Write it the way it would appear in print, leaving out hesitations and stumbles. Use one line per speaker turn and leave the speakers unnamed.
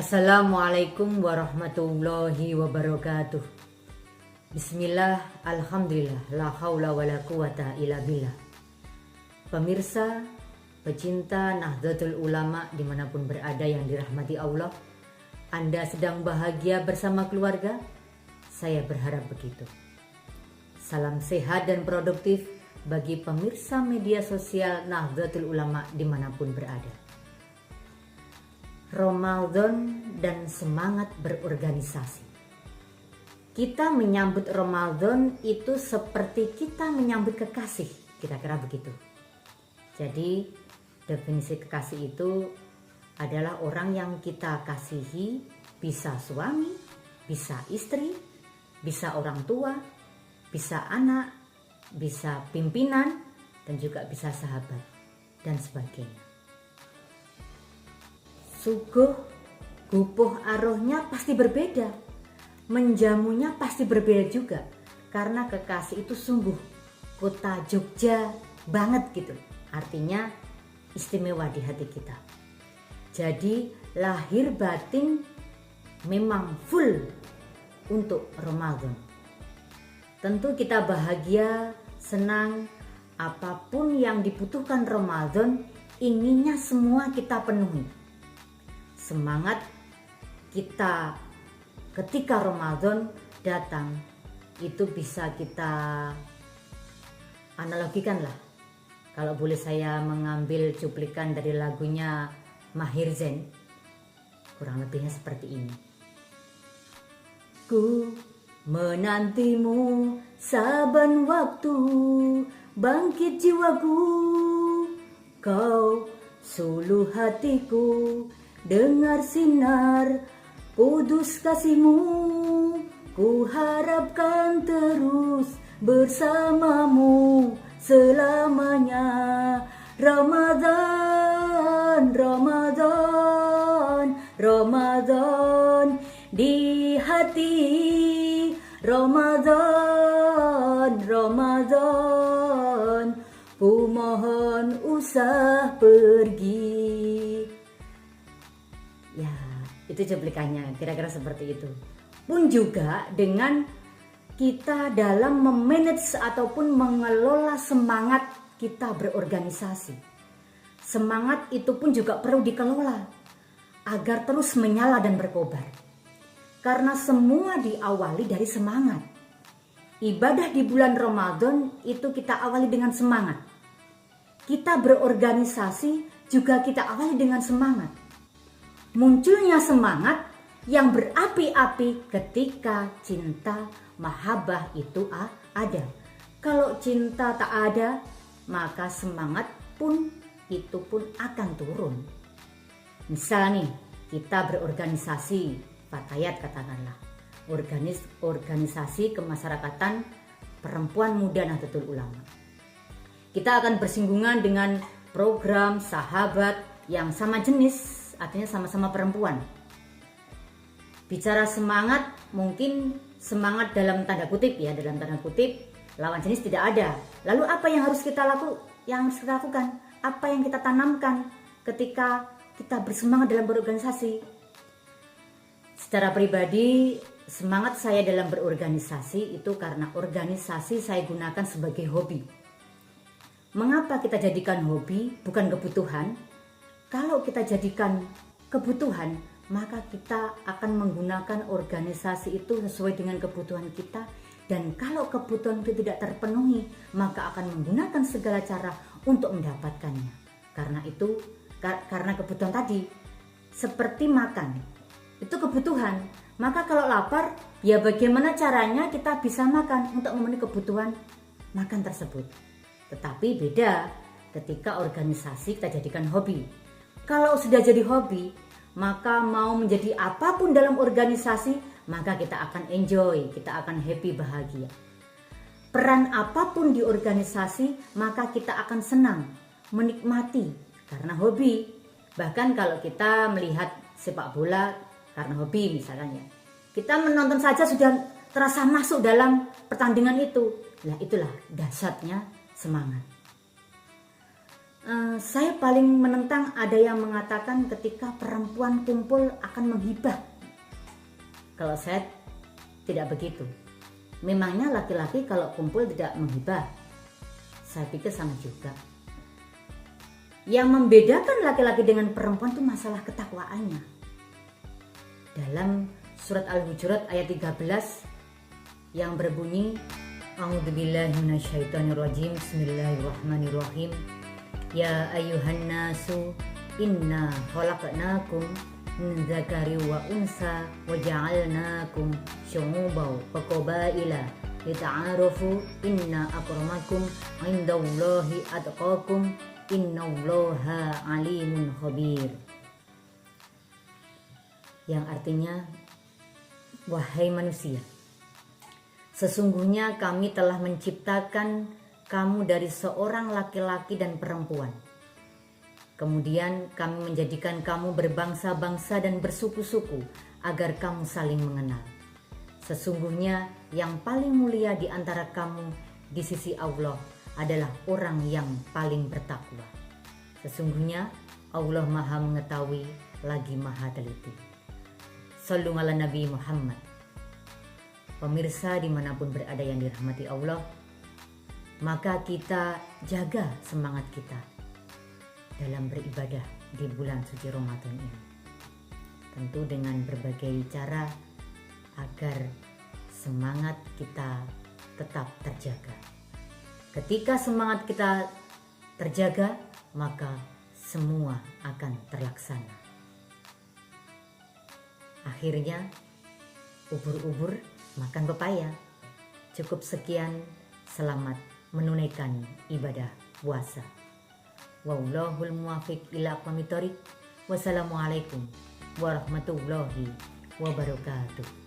Assalamualaikum warahmatullahi wabarakatuh. Bismillah, alhamdulillah, la haula wa la quwata illa billah. Pemirsa, pecinta Nahdlatul Ulama dimanapun berada yang dirahmati Allah, Anda sedang bahagia bersama keluarga? Saya berharap begitu. Salam sehat dan produktif bagi pemirsa media sosial Nahdlatul Ulama dimanapun berada. Ramadan dan semangat berorganisasi. Kita menyambut Ramadan itu seperti kita menyambut kekasih, kira-kira begitu. Jadi definisi kekasih itu adalah orang yang kita kasihi, bisa suami, bisa istri, bisa orang tua, bisa anak, bisa pimpinan, dan juga bisa sahabat, dan sebagainya. Suguh, gupuh aruhnya pasti berbeda, menjamunya pasti berbeda juga, karena kekasih itu sungguh kota Jogja banget gitu, artinya istimewa di hati kita. Jadi lahir batin memang full untuk Ramadan. Tentu kita bahagia, senang, apapun yang dibutuhkan Ramadan, inginnya semua kita penuhi. Semangat kita ketika Ramadan datang itu bisa kita analogikan lah. Kalau boleh saya mengambil cuplikan dari lagunya Maher Zain, kurang lebihnya seperti ini. Ku menantimu saban waktu, bangkit jiwaku, kau suluh hatiku, dengar sinar kudus kasihmu, ku harapkan terus bersamamu selamanya. Ramadan, Ramadan, Ramadan di hati, Ramadan, Ramadan, ku mohon usah pergi. Ya, itu cuplikannya, kira-kira seperti itu. Pun juga dengan kita dalam memanage ataupun mengelola semangat kita berorganisasi. Semangat itu pun juga perlu dikelola agar terus menyala dan berkobar. Karena semua diawali dari semangat. Ibadah di bulan Ramadan itu kita awali dengan semangat. Kita berorganisasi juga kita awali dengan semangat. Munculnya semangat yang berapi-api ketika cinta mahabbah itu ada. Kalau cinta tak ada, maka semangat pun itu pun akan turun. Misal nih, kita berorganisasi, Fatayat katakanlah, organisasi kemasyarakatan perempuan muda Nahdlatul Ulama. Kita akan bersinggungan dengan program sahabat yang sama jenis, artinya sama-sama perempuan. Bicara semangat, mungkin semangat dalam tanda kutip ya, dalam tanda kutip, lawan jenis tidak ada. Lalu apa yang harus kita lakukan? Apa yang kita tanamkan ketika kita bersemangat dalam berorganisasi? Secara pribadi, semangat saya dalam berorganisasi itu karena organisasi saya gunakan sebagai hobi. Mengapa kita jadikan hobi, bukan kebutuhan? Kalau kita jadikan kebutuhan, maka kita akan menggunakan organisasi itu sesuai dengan kebutuhan kita. Dan kalau kebutuhan itu tidak terpenuhi, maka akan menggunakan segala cara untuk mendapatkannya. Karena kebutuhan tadi, seperti makan, itu kebutuhan. Maka kalau lapar, ya bagaimana caranya kita bisa makan untuk memenuhi kebutuhan makan tersebut. Tetapi beda ketika organisasi kita jadikan hobi. Kalau sudah jadi hobi, maka mau menjadi apapun dalam organisasi, maka kita akan enjoy, kita akan happy, bahagia. Peran apapun di organisasi, maka kita akan senang, menikmati karena hobi. Bahkan kalau kita melihat sepak bola karena hobi misalnya ya, kita menonton saja sudah terasa masuk dalam pertandingan itu. Nah, itulah dahsyatnya semangat. Saya paling menentang ada yang mengatakan ketika perempuan kumpul akan menghibah. Kalau saya tidak begitu. Memangnya laki-laki kalau kumpul tidak menghibah? Saya pikir sama juga. Yang membedakan laki-laki dengan perempuan itu masalah ketakwaannya. Dalam surat Al-Hujurat ayat 13 yang berbunyi, A'udzubillahi minasyaitonirrajim, Bismillahirrahmanirrahim. Ya ayyuhan nasu inna khalaqnakum min dzakari wa unsa wa ja'alnakum syu'uban wa qabaila lita'arafu inna akramakum 'indallahi atqakum innallaha alimun khabir. Yang artinya, wahai manusia, sesungguhnya kami telah menciptakan kamu dari seorang laki-laki dan perempuan. Kemudian kami menjadikan kamu berbangsa-bangsa dan bersuku-suku agar kamu saling mengenal. Sesungguhnya yang paling mulia di antara kamu di sisi Allah adalah orang yang paling bertakwa. Sesungguhnya Allah Maha mengetahui lagi Maha teliti. Shallu ala Nabi Muhammad. Pemirsa dimanapun berada yang dirahmati Allah, maka kita jaga semangat kita dalam beribadah di bulan suci Ramadan ini. Tentu dengan berbagai cara agar semangat kita tetap terjaga. Ketika semangat kita terjaga, maka semua akan terlaksana. Akhirnya, ubur-ubur makan pepaya. Cukup sekian, selamat menunaikan ibadah puasa. Wallahul muwaffiq ila aqwamit thoriq. Wassalamualaikum warahmatullahi wabarakatuh.